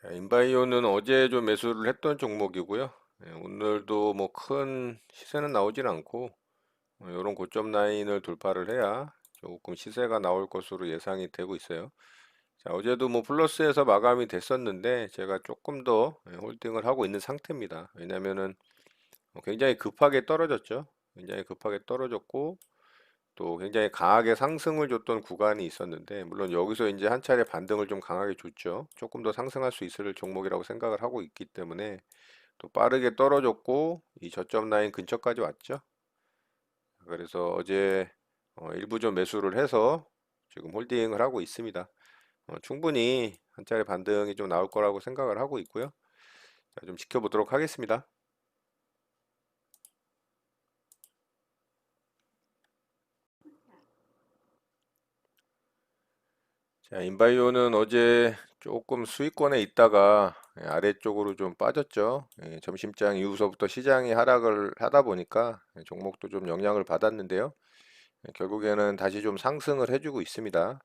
자, 인바이오는 어제 좀 매수를 했던 종목이고요. 오늘도 뭐 큰 시세는 나오진 않고 이런 고점 라인을 돌파를 해야 조금 시세가 나올 것으로 예상이 되고 있어요. 자, 어제도 뭐 플러스에서 마감이 됐었는데 제가 조금 더 홀딩을 하고 있는 상태입니다. 왜냐면은 굉장히 급하게 떨어졌죠. 굉장히 급하게 떨어졌고 또 굉장히 강하게 상승을 줬던 구간이 있었는데 물론 여기서 이제 한 차례 반등을 좀 강하게 줬죠. 조금 더 상승할 수 있을 종목이라고 생각을 하고 있기 때문에 또 빠르게 떨어졌고 이 저점 라인 근처까지 왔죠. 그래서 어제 일부 좀 매수를 해서 지금 홀딩을 하고 있습니다. 충분히 한 차례 반등이 좀 나올 거라고 생각을 하고 있고요. 자, 좀 지켜보도록 하겠습니다. 자, 인바이오는 어제 조금 수익권에 있다가 아래쪽으로 좀 빠졌죠. 점심장 이후서부터 시장이 하락을 하다 보니까 종목도 좀 영향을 받았는데요. 결국에는 다시 좀 상승을 해주고 있습니다.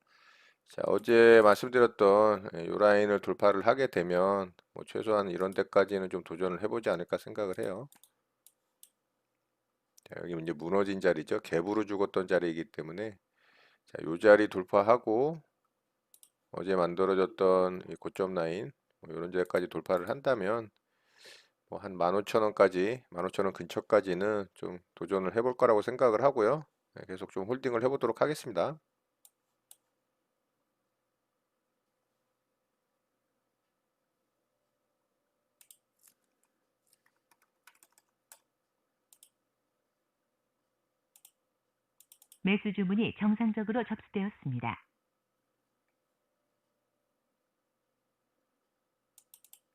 자, 어제 말씀드렸던 이 라인을 돌파를 하게 되면 뭐 최소한 이런 데까지는 좀 도전을 해보지 않을까 생각을 해요. 자, 여기 이제 무너진 자리죠. 갭으로 죽었던 자리이기 때문에 자, 이 자리 돌파하고 어제 만들어졌던 이 고점 라인 뭐 이런 데까지 돌파를 한다면 뭐 한 15,000원까지 15,000원 근처까지는 좀 도전을 해볼 거라고 생각을 하고요. 계속 좀 홀딩을 해보도록 하겠습니다. 매수 주문이 정상적으로 접수되었습니다.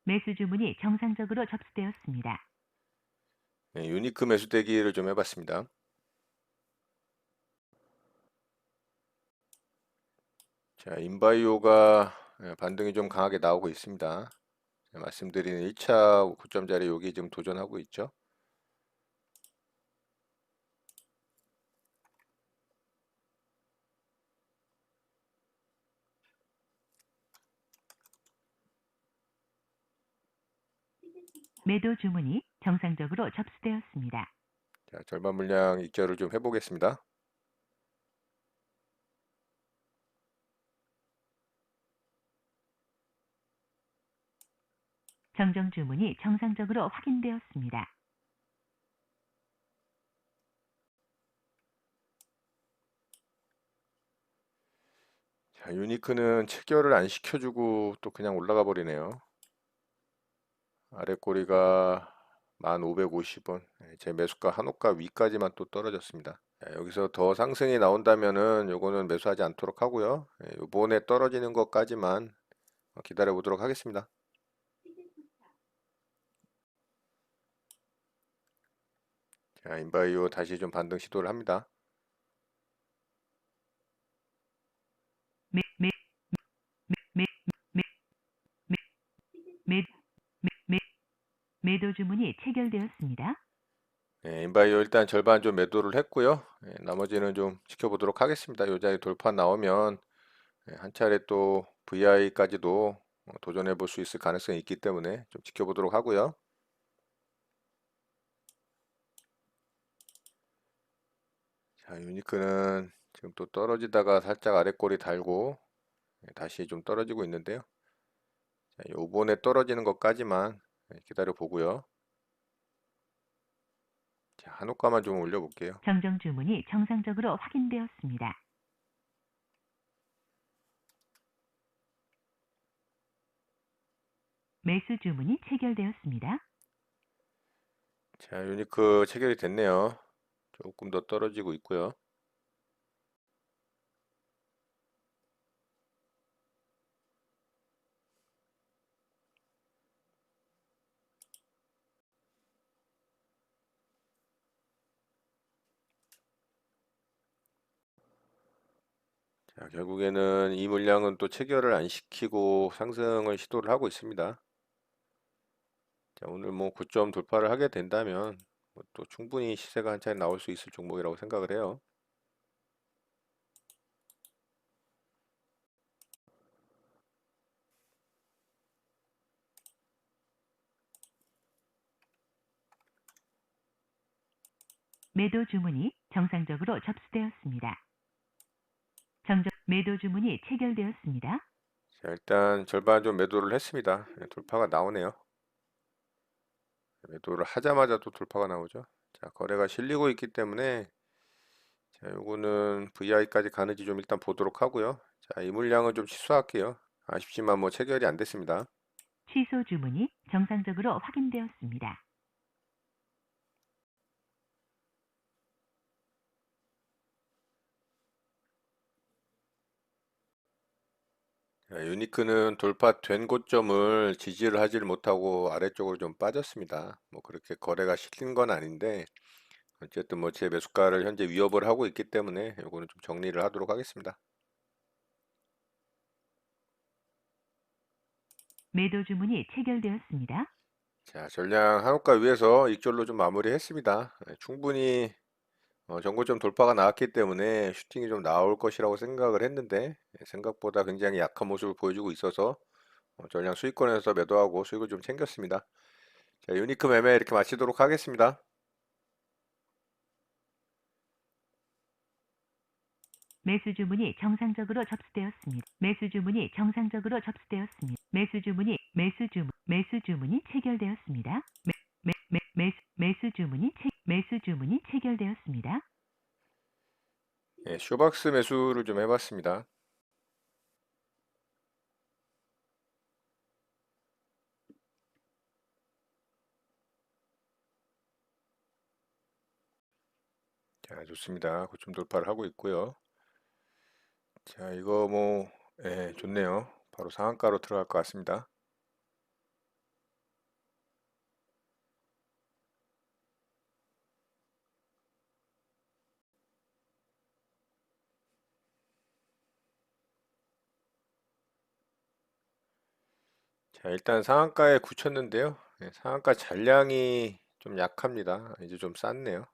매수 주문이 정상적으로 접수되었습니다. 유니크 매수 대기를 좀 해봤습니다. 자, 인바이오가 반등이 좀 강하게 나오고 있습니다. 말씀드린 1차 고점 자리 여기 지금 도전하고 있죠. 매도 주문이 정상적으로 접수되었습니다. 자, 절반 물량 익절을 좀 해보겠습니다. 정정 주문이 정상적으로 확인되었습니다. 자, 유니크는 체결을 안 시켜주고 또 그냥 올라가 버리네요. 아래 꼬리가 1,550원. 제 매수가 한호가 위까지만 또 떨어졌습니다. 자, 여기서 더 상승이 나온다면은 요거는 매수하지 않도록 하고요. 요번에 떨어지는 것까지만 기다려 보도록 하겠습니다. 자, 인바이오 다시 좀 반등 시도를 합니다. 매, 매, 매, 매, 매, 매, 매, 매, 매도 주문이 체결되었습니다. 인바이오 일단 절반 좀 매도를 했고요. 나머지는 좀 지켜보도록 하겠습니다. 요 자리 돌파 나오면 한 차례 또 VI까지도 도전해 볼 수 있을 가능성이 있기 때문에 좀 지켜보도록 하고요. 자, 유니크는 지금 또 떨어지다가 살짝 아래 꼬리 달고 다시 좀 떨어지고 있는데요. 자, 요번에 떨어지는 것까지만 기다려 보고요. 자, 한호가만 좀 올려볼게요. 정정 주문이 정상적으로 확인되었습니다. 매수 주문이 체결되었습니다. 자, 유니크 체결이 됐네요. 조금 더 떨어지고 있고요. 자, 결국에는 이 물량은 또 체결을 안 시키고 상승을 시도를 하고 있습니다. 자, 오늘 뭐 고점 돌파를 하게 된다면 뭐또 충분히 시세가 한 차례 나올 수 있을 종목이라고 생각을 해요. 매도 주문이 정상적으로 접수되었습니다. 매도 주문이 체결되었습니다. 자, 일단 절반 좀 매도를 했습니다. 돌파가 나오네요. 매도를 하자마자 또 돌파가 나오죠. 자, 거래가 실리고 있기 때문에 자, 요거는 VI까지 가는지 좀 일단 보도록 하고요. 자, 이 물량은 좀 취소할게요. 아쉽지만 뭐 체결이 안 됐습니다. 취소 주문이 정상적으로 확인되었습니다. 자, 유니크는 돌파된 고점을 지지를 하지를 못하고 아래쪽으로 좀 빠졌습니다. 뭐 그렇게 거래가 실린 건 아닌데 어쨌든 뭐 제 매수가를 현재 위협을 하고 있기 때문에 요거는 좀 정리를 하도록 하겠습니다. 매도 주문이 체결되었습니다. 자, 전량 한호가 위에서 익절로 좀 마무리했습니다. 충분히 전고점 돌파가 나왔기 때문에 슈팅이 좀 나올 것이라고 생각을 했는데 생각보다 굉장히 약한 모습을 보여주고 있어서 전량 수익권에서 매도하고 수익을 좀 챙겼습니다. 자, 유니크 매매 이렇게 마치도록 하겠습니다. 매수 주문이 정상적으로 접수되었습니다. 매수 주문이 정상적으로 접수되었습니다. 매수 주문이 체결되었습니다. 매수 주문이 체결되었습니다. 예, 쇼박스 매수를 좀 해봤습니다. 자, 좋습니다. 고점 돌파를 하고 있고요. 자, 이거 뭐 예, 좋네요. 바로 상한가로 들어갈 것 같습니다. 자, 일단 상한가에 굳혔는데요. 예, 상한가 잔량이 좀 약합니다. 이제 좀 쌌네요.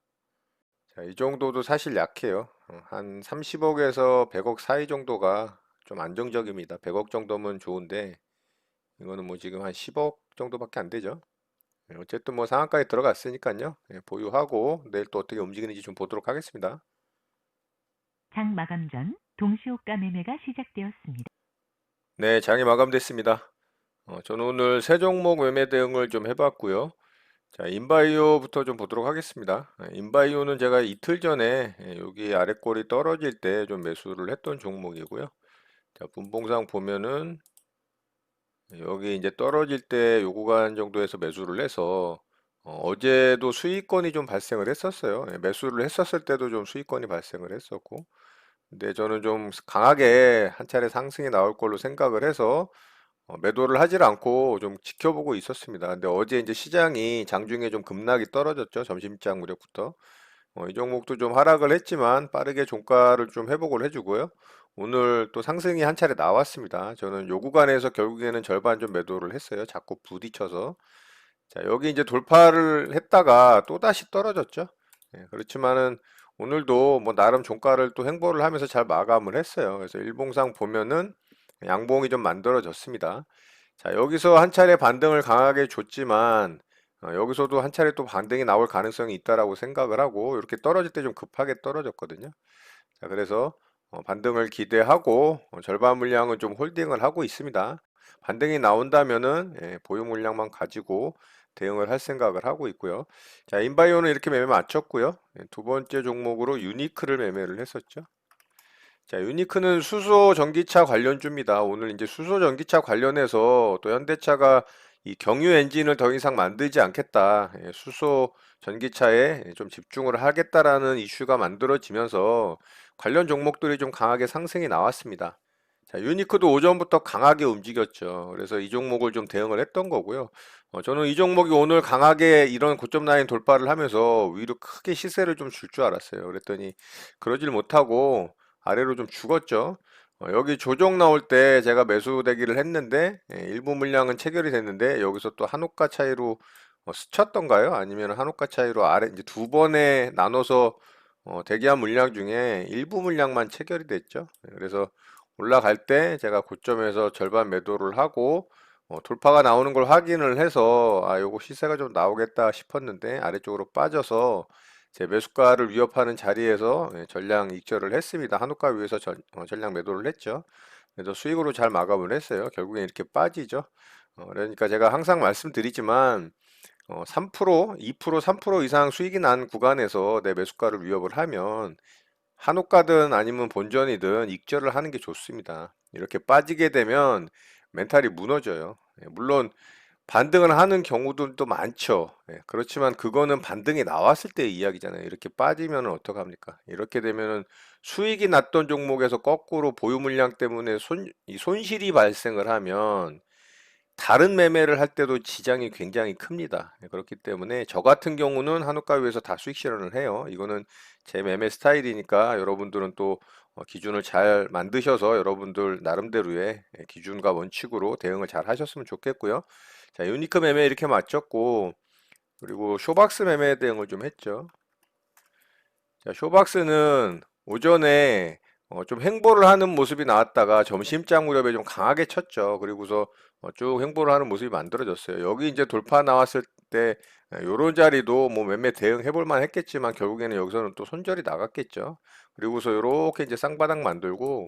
자, 이 정도도 사실 약해요. 한 30억에서 100억 사이 정도가 좀 안정적입니다. 100억 정도면 좋은데 이거는 뭐 지금 한 10억 정도밖에 안 되죠. 예, 어쨌든 뭐 상한가에 들어갔으니까요. 예, 보유하고 내일 또 어떻게 움직이는지 좀 보도록 하겠습니다. 장 마감 전 동시호가 매매가 시작되었습니다. 네, 장이 마감됐습니다. 저는 오늘 세 종목 매매 대응을 좀 해봤고요. 자, 인바이오부터 좀 보도록 하겠습니다. 인바이오는 제가 이틀 전에 여기 아랫골이 떨어질 때 좀 매수를 했던 종목이고요. 자, 분봉상 보면은 여기 이제 떨어질 때 요 구간 정도에서 매수를 해서 어제도 수익권이 좀 발생을 했었어요. 예, 매수를 했었을 때도 좀 수익권이 발생을 했었고, 근데 저는 좀 강하게 한 차례 상승이 나올 걸로 생각을 해서 매도를 하질 않고 좀 지켜보고 있었습니다. 근데 어제 이제 시장이 장중에 좀 급락이 떨어졌죠. 점심장 무렵부터. 이 종목도 좀 하락을 했지만 빠르게 종가를 좀 회복을 해주고요. 오늘 또 상승이 한 차례 나왔습니다. 저는 요 구간에서 결국에는 절반 좀 매도를 했어요. 자꾸 부딪혀서. 자, 여기 이제 돌파를 했다가 또다시 떨어졌죠. 예, 그렇지만은 오늘도 뭐 나름 종가를 또 횡보를 하면서 잘 마감을 했어요. 그래서 일봉상 보면은 양봉이 좀 만들어졌습니다. 자, 여기서 한 차례 반등을 강하게 줬지만 여기서도 한 차례 또 반등이 나올 가능성이 있다라고 생각을 하고 이렇게 떨어질 때 좀 급하게 떨어졌거든요. 자, 그래서 반등을 기대하고 절반 물량은 좀 홀딩을 하고 있습니다. 반등이 나온다면은 예, 보유 물량만 가지고 대응을 할 생각을 하고 있고요. 자, 인바이오는 이렇게 매매 마쳤고요. 예, 두 번째 종목으로 유니크를 매매를 했었죠. 자, 유니크는 수소 전기차 관련주입니다. 오늘 이제 수소 전기차 관련해서 또 현대차가 이 경유 엔진을 더 이상 만들지 않겠다. 예, 수소 전기차에 좀 집중을 하겠다라는 이슈가 만들어지면서 관련 종목들이 좀 강하게 상승이 나왔습니다. 자, 유니크도 오전부터 강하게 움직였죠. 그래서 이 종목을 좀 대응을 했던 거고요. 저는 이 종목이 오늘 강하게 이런 고점 라인 돌파를 하면서 위로 크게 시세를 좀 줄 줄 알았어요. 그랬더니 그러질 못하고 아래로 좀 죽었죠. 여기 조정 나올 때 제가 매수 대기를 했는데 일부 물량은 체결이 됐는데 여기서 또 한호가 차이로 스쳤던가요? 아니면 한호가 차이로 아래 이제 두 번에 나눠서 대기한 물량 중에 일부 물량만 체결이 됐죠. 그래서 올라갈 때 제가 고점에서 절반 매도를 하고 돌파가 나오는 걸 확인을 해서 아 요거 시세가 좀 나오겠다 싶었는데 아래쪽으로 빠져서 제 매수가를 위협하는 자리에서 전량 익절을 했습니다. 한우가 위에서 전량 매도를 했죠. 그래서 수익으로 잘 마감을 했어요. 결국엔 이렇게 빠지죠. 그러니까 제가 항상 말씀드리지만 3%, 2%, 3% 이상 수익이 난 구간에서 내 매수가를 위협을 하면 한호가든 아니면 본전이든 익절을 하는 게 좋습니다. 이렇게 빠지게 되면 멘탈이 무너져요. 물론 반등을 하는 경우들도 많죠. 그렇지만 그거는 반등이 나왔을 때 이야기잖아요. 이렇게 빠지면 어떡합니까? 이렇게 되면은 수익이 났던 종목에서 거꾸로 보유 물량 때문에 이 손실이 발생을 하면 다른 매매를 할 때도 지장이 굉장히 큽니다. 그렇기 때문에 저 같은 경우는 한우가 위에서 다 수익 실현을 해요. 이거는 제 매매 스타일이니까 여러분들은 또 기준을 잘 만드셔서 여러분들 나름대로의 기준과 원칙으로 대응을 잘 하셨으면 좋겠고요. 자, 유니크 매매 이렇게 마쳤고, 그리고 쇼박스 매매 대응을 좀 했죠. 자, 쇼박스는 오전에 좀 횡보를 하는 모습이 나왔다가 점심장 무렵에 좀 강하게 쳤죠. 그리고서 쭉 횡보를 하는 모습이 만들어졌어요. 여기 이제 돌파 나왔을 때 요런 자리도 뭐 매매 대응해 볼 만 했겠지만 결국에는 여기서는 또 손절이 나갔겠죠. 그리고서 요렇게 이제 쌍바닥 만들고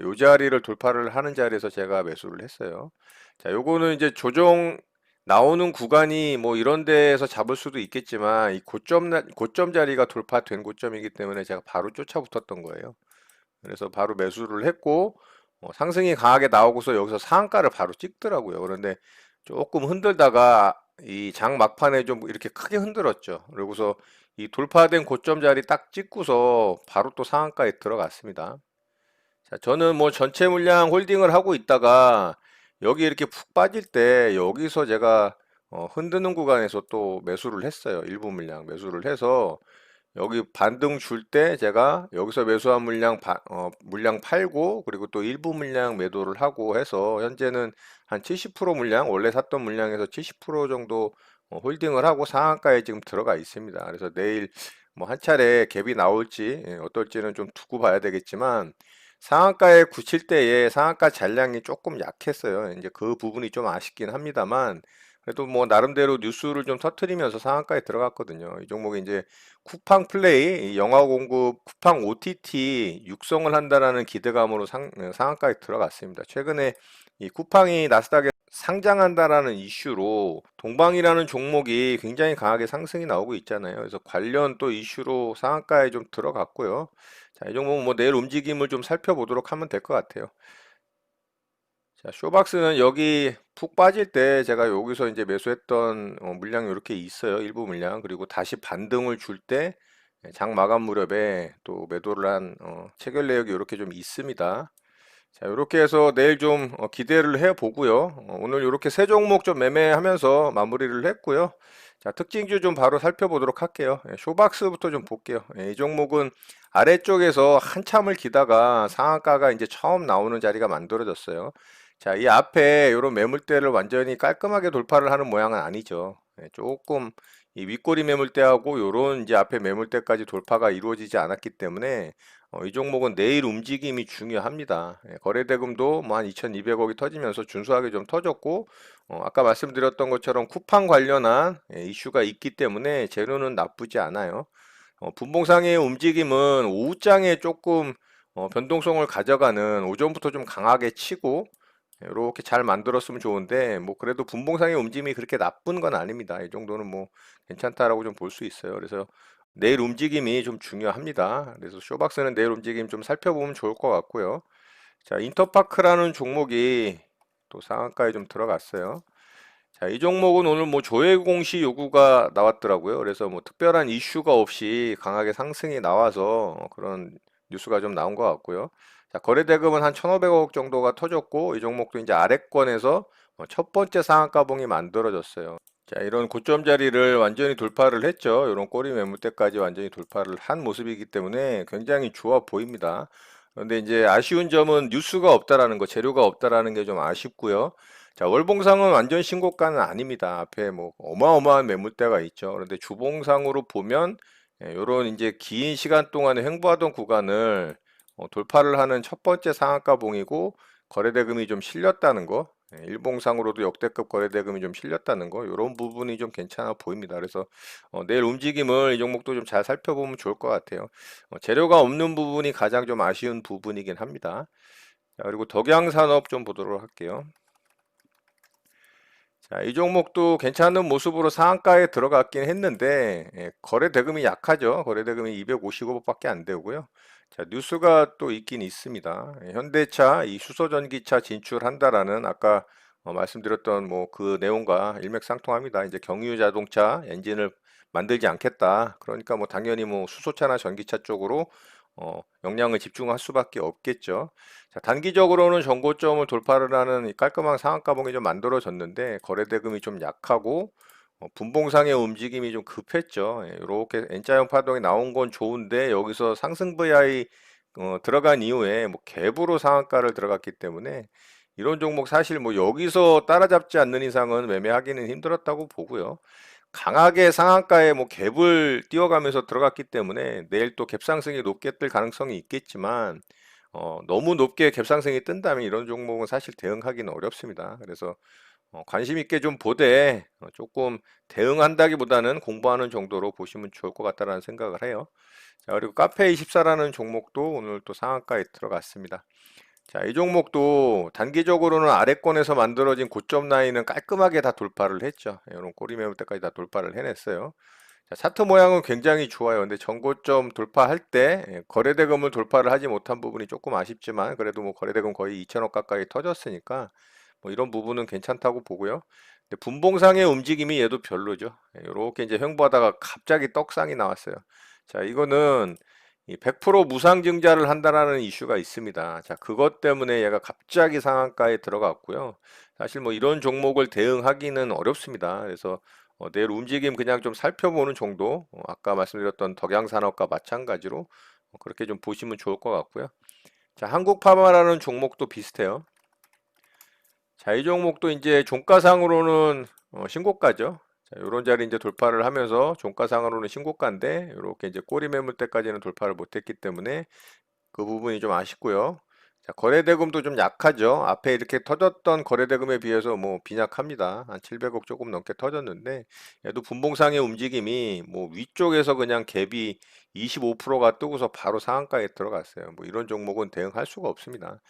요 자리를 돌파를 하는 자리에서 제가 매수를 했어요. 자, 요거는 이제 조정 나오는 구간이 뭐 이런 데에서 잡을 수도 있겠지만 이 고점 자리가 돌파된 고점이기 때문에 제가 바로 쫓아붙었던 거예요. 그래서 바로 매수를 했고 상승이 강하게 나오고서 여기서 상한가를 바로 찍더라고요. 그런데 조금 흔들다가 이 장 막판에 좀 이렇게 크게 흔들었죠. 그러고서 이 돌파된 고점 자리 딱 찍고서 바로 또 상한가에 들어갔습니다. 자, 저는 뭐 전체 물량 홀딩을 하고 있다가 여기 이렇게 푹 빠질 때 여기서 제가 흔드는 구간에서 또 매수를 했어요. 일부 물량 매수를 해서 여기 반등 줄 때 제가 여기서 매수한 물량 팔고 그리고 또 일부 물량 매도를 하고 해서 현재는 한 70% 물량 원래 샀던 물량에서 70% 정도 홀딩을 하고 상한가에 지금 들어가 있습니다. 그래서 내일 뭐 한 차례 갭이 나올지 어떨지는 좀 두고 봐야 되겠지만 상한가에 굳힐 때에 상한가 잔량이 조금 약했어요. 이제 그 부분이 좀 아쉽긴 합니다만 그래도 뭐 나름대로 뉴스를 좀 터트리면서 상한가에 들어갔거든요. 이 종목이 이제 쿠팡 플레이, 이 영화 공급, 쿠팡 OTT 육성을 한다라는 기대감으로 상한가에 들어갔습니다. 최근에 이 쿠팡이 나스닥에 상장한다라는 이슈로 동방이라는 종목이 굉장히 강하게 상승이 나오고 있잖아요. 그래서 관련 또 이슈로 상한가에 좀 들어갔고요. 자, 이 종목은 뭐 내일 움직임을 좀 살펴보도록 하면 될 것 같아요. 자, 쇼박스는 여기 푹 빠질 때 제가 여기서 이제 매수했던 물량이 이렇게 있어요. 일부 물량. 그리고 다시 반등을 줄 때 장 마감 무렵에 또 매도를 한 체결 내역이 이렇게 좀 있습니다. 자, 이렇게 해서 내일 좀 기대를 해 보고요. 오늘 이렇게 세 종목 좀 매매하면서 마무리를 했고요. 자, 특징주 좀 바로 살펴보도록 할게요. 쇼박스부터 좀 볼게요. 이 종목은 아래쪽에서 한참을 기다가 상한가가 이제 처음 나오는 자리가 만들어졌어요. 자, 이 앞에 이런 매물대를 완전히 깔끔하게 돌파를 하는 모양은 아니죠. 조금 이 윗꼬리 매물대하고 요런 이제 앞에 매물대까지 돌파가 이루어지지 않았기 때문에 이 종목은 내일 움직임이 중요합니다. 거래대금도 뭐 한 2,200억이 터지면서 준수하게 좀 터졌고 아까 말씀드렸던 것처럼 쿠팡 관련한 이슈가 있기 때문에 재료는 나쁘지 않아요. 분봉상의 움직임은 오후장에 조금 변동성을 가져가는 오전부터 좀 강하게 치고 이렇게 잘 만들었으면 좋은데 뭐 그래도 분봉상의 움직임이 그렇게 나쁜 건 아닙니다. 이 정도는 뭐 괜찮다라고 좀 볼 수 있어요. 그래서 내일 움직임이 좀 중요합니다. 그래서 쇼박스는 내일 움직임 좀 살펴보면 좋을 것 같고요. 자, 인터파크라는 종목이 또 상한가에 좀 들어갔어요. 자, 이 종목은 오늘 뭐 조회 공시 요구가 나왔더라고요. 그래서 뭐 특별한 이슈가 없이 강하게 상승이 나와서 그런 뉴스가 좀 나온 것 같고요. 자, 거래 대금은 한 1,500억 정도가 터졌고 이 종목도 이제 아래권에서 첫 번째 상한가 봉이 만들어졌어요. 자, 이런 고점 자리를 완전히 돌파를 했죠. 이런 꼬리 매물대까지 완전히 돌파를 한 모습이기 때문에 굉장히 좋아 보입니다. 그런데 이제 아쉬운 점은 뉴스가 없다라는 거, 재료가 없다라는 게 좀 아쉽고요. 자, 월봉상은 완전 신고가는 아닙니다. 앞에 뭐 어마어마한 매물대가 있죠. 그런데 주봉상으로 보면 이런 이제 긴 시간 동안에 횡보하던 구간을 돌파를 하는 첫 번째 상한가 봉이고 거래대금이 좀 실렸다는 거. 일봉상으로도 역대급 거래대금이 좀 실렸다는 거, 이런 부분이 좀 괜찮아 보입니다. 그래서 내일 움직임을 이 종목도 좀 잘 살펴보면 좋을 것 같아요. 재료가 없는 부분이 가장 좀 아쉬운 부분이긴 합니다. 자, 그리고 덕양산업 좀 보도록 할게요. 자, 이 종목도 괜찮은 모습으로 상한가에 들어갔긴 했는데 거래 대금이 약하죠. 거래 대금이 255밖에 안 되고요. 자, 뉴스가 또 있긴 있습니다. 현대차 이 수소 전기차 진출한다라는 아까 말씀드렸던 뭐 그 내용과 일맥상통합니다. 이제 경유 자동차 엔진을 만들지 않겠다. 그러니까 뭐 당연히 뭐 수소차나 전기차 쪽으로 역량을 집중할 수밖에 없겠죠. 자, 단기적으로는 전고점을 돌파를 하는 이 깔끔한 상한가봉이 좀 만들어졌는데 거래 대금이 좀 약하고 분봉상의 움직임이 좀 급했죠. 이렇게 N자형 파동이 나온 건 좋은데 여기서 상승 VI 들어간 이후에 뭐 갭으로 상한가를 들어갔기 때문에 이런 종목 사실 뭐 여기서 따라잡지 않는 이상은 매매하기는 힘들었다고 보고요. 강하게 상한가에 뭐 갭을 띄워가면서 들어갔기 때문에 내일 또 갭 상승이 높게 뜰 가능성이 있겠지만 너무 높게 갭 상승이 뜬다면 이런 종목은 사실 대응하기는 어렵습니다. 그래서 관심 있게 좀 보되 조금 대응한다기보다는 공부하는 정도로 보시면 좋을 것 같다라는 생각을 해요. 자, 그리고 카페24라는 종목도 오늘 또 상한가에 들어갔습니다. 자, 이 종목도 단기적으로는 아래권에서 만들어진 고점 라인은 깔끔하게 다 돌파를 했죠. 이런 꼬리 매물 때까지 다 돌파를 해냈어요. 자, 차트 모양은 굉장히 좋아요. 근데 전고점 돌파할 때 거래대금을 돌파를 하지 못한 부분이 조금 아쉽지만 그래도 뭐 거래대금 거의 2천억 가까이 터졌으니까 뭐 이런 부분은 괜찮다고 보고요. 근데 분봉상의 움직임이 얘도 별로죠. 이렇게 이제 횡보하다가 갑자기 떡상이 나왔어요. 자, 이거는 이 100% 무상증자를 한다라는 이슈가 있습니다. 자, 그것 때문에 얘가 갑자기 상한가에 들어갔고요. 사실 뭐 이런 종목을 대응하기는 어렵습니다. 그래서 내일 움직임 그냥 좀 살펴보는 정도, 아까 말씀드렸던 덕양산업과 마찬가지로 그렇게 좀 보시면 좋을 것 같고요. 자, 한국파마라는 종목도 비슷해요. 자, 이 종목도 이제 종가상으로는 신고가죠. 자, 요런 자리 이제 돌파를 하면서 종가상으로는 신고가인데 이렇게 이제 꼬리 매물대까지는 돌파를 못했기 때문에 그 부분이 좀 아쉽고요. 자, 거래대금도 좀 약하죠. 앞에 이렇게 터졌던 거래대금에 비해서 뭐 빈약합니다. 한 700억 조금 넘게 터졌는데 얘도 분봉상의 움직임이 뭐 위쪽에서 그냥 갭이 25%가 뜨고서 바로 상한가에 들어갔어요. 뭐 이런 종목은 대응할 수가 없습니다.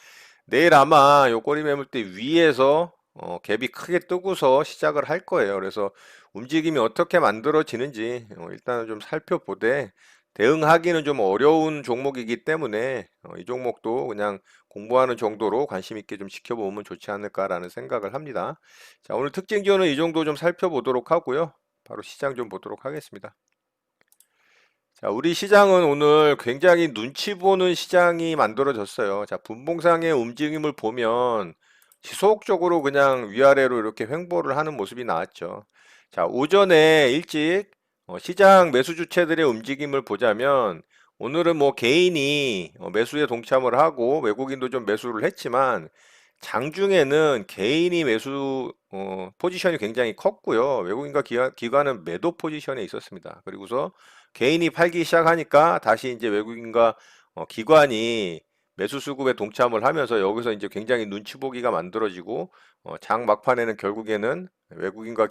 내일 아마 요 꼬리 매물대 위에서 갭이 크게 뜨고서 시작을 할 거예요. 그래서 움직임이 어떻게 만들어지는지 일단은 좀 살펴보되 대응하기는 좀 어려운 종목이기 때문에 이 종목도 그냥 공부하는 정도로 관심 있게 좀 지켜보면 좋지 않을까라는 생각을 합니다. 자, 오늘 특징 지원은 이 정도 좀 살펴보도록 하고요. 바로 시장 좀 보도록 하겠습니다. 자, 우리 시장은 오늘 굉장히 눈치 보는 시장이 만들어졌어요. 자, 분봉상의 움직임을 보면 지속적으로 그냥 위아래로 이렇게 횡보를 하는 모습이 나왔죠. 자, 오전에 일찍 시장 매수 주체들의 움직임을 보자면 오늘은 뭐 개인이 매수에 동참을 하고 외국인도 좀 매수를 했지만 장중에는 개인이 매수 포지션이 굉장히 컸고요. 외국인과 기관은 매도 포지션에 있었습니다. 그리고서 개인이 팔기 시작하니까 다시 이제 외국인과 기관이 매수 수급에 동참을 하면서 여기서 이제 굉장히 눈치 보기가 만들어지고 장 막판에는 결국에는 외국인과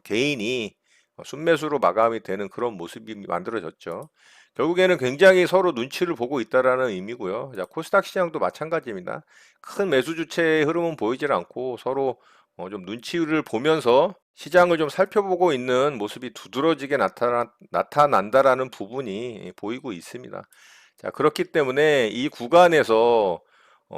개인이 순매수로 마감이 되는 그런 모습이 만들어졌죠. 결국에는 굉장히 서로 눈치를 보고 있다라는 의미고요. 자, 코스닥 시장도 마찬가지입니다. 큰 매수 주체의 흐름은 보이질 않고 서로 좀 눈치를 보면서 시장을 좀 살펴보고 있는 모습이 두드러지게 나타난다라는 부분이 보이고 있습니다. 자, 그렇기 때문에 이 구간에서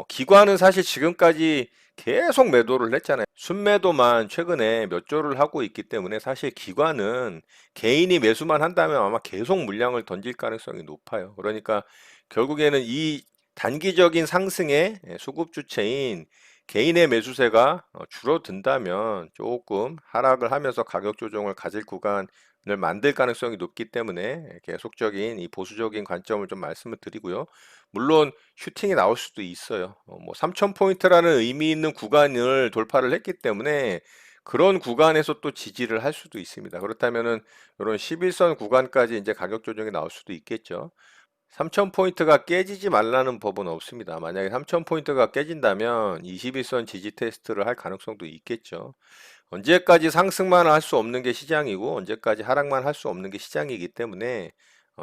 기관은 사실 지금까지 계속 매도를 했잖아요. 순매도만 최근에 몇 조를 하고 있기 때문에 사실 기관은 개인이 매수만 한다면 아마 계속 물량을 던질 가능성이 높아요. 그러니까 결국에는 이 단기적인 상승의 수급 주체인 개인의 매수세가 줄어든다면 조금 하락을 하면서 가격 조정을 가질 구간을 만들 가능성이 높기 때문에 계속적인 이 보수적인 관점을 좀 말씀을 드리고요. 물론 슈팅이 나올 수도 있어요. 뭐 3,000포인트라는 의미 있는 구간을 돌파를 했기 때문에 그런 구간에서 또 지지를 할 수도 있습니다. 그렇다면은 이런 11선 구간까지 이제 가격 조정이 나올 수도 있겠죠. 3000포인트가 깨지지 말라는 법은 없습니다. 만약에 3000포인트가 깨진다면 21선 지지 테스트를 할 가능성도 있겠죠. 언제까지 상승만 할 수 없는 게 시장이고 언제까지 하락만 할 수 없는 게 시장이기 때문에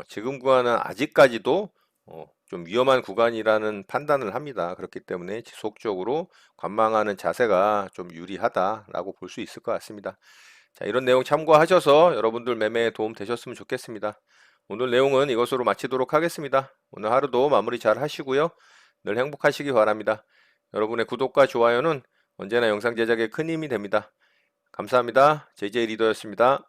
지금 구간은 아직까지도 좀 위험한 구간이라는 판단을 합니다. 그렇기 때문에 지속적으로 관망하는 자세가 좀 유리하다라고 볼 수 있을 것 같습니다. 자, 이런 내용 참고하셔서 여러분들 매매에 도움 되셨으면 좋겠습니다. 오늘 내용은 이것으로 마치도록 하겠습니다. 오늘 하루도 마무리 잘 하시고요. 늘 행복하시기 바랍니다. 여러분의 구독과 좋아요는 언제나 영상 제작에 큰 힘이 됩니다. 감사합니다. JJ 리더였습니다.